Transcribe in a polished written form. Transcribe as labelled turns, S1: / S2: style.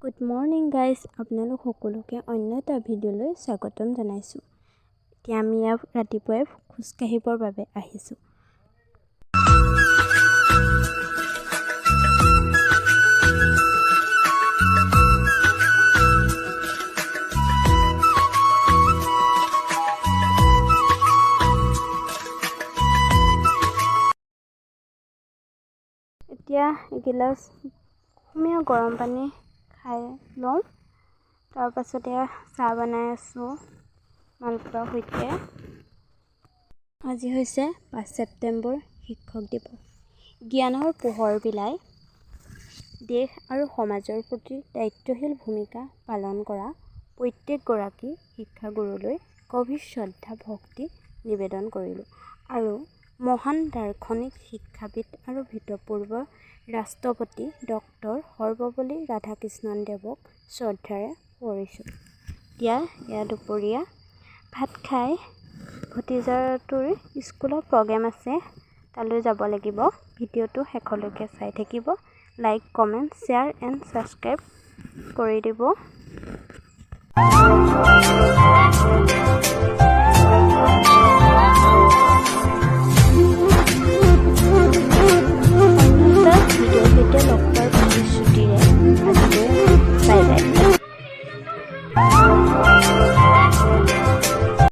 S1: Good morning guys, আপোনালোক সকলোকে অন্য এটা ভিডিঅ'লৈ স্বাগতম জনাইছোঁ। এতিয়া আমি ৰাতিপুৱাই খোজকাঢ়িবৰ বাবে আহিছোঁ। এতিয়া এগিলাচ কুহুমীয়া গৰম পানী খাই লওঁ। তাৰপাছতে চাহ বনাই আছোঁ মালপোৱাৰ সৈতে। আজি হৈছে 5 ছেপ্টেম্বৰ, শিক্ষক দিৱস। জ্ঞানৰ পোহৰ বিলাই দেশ আৰু সমাজৰ প্ৰতি দায়িত্বশীল ভূমিকা পালন কৰা প্ৰত্যেকগৰাকী শিক্ষাগুৰুলৈ গভীৰ শ্ৰদ্ধা ভক্তি নিবেদন কৰিলোঁ আৰু মহান দাৰ্শনিক শিক্ষাবিদ আৰু ভূতপূৰ্ব ৰাষ্ট্ৰপতি ডক্টৰ সৰ্বপল্লী ৰাধাকৃষ্ণন দেৱক শ্ৰদ্ধাৰে কৰিছোঁ। এতিয়া দুপৰীয়া ভাত খাই ভতিজাটোৰ স্কুলত প্ৰগ্ৰেম আছে, তালৈ যাব লাগিব। ভিডিঅ'টো শেষলৈকে চাই থাকিব। Like, comment, share and subscribe কৰি দিব।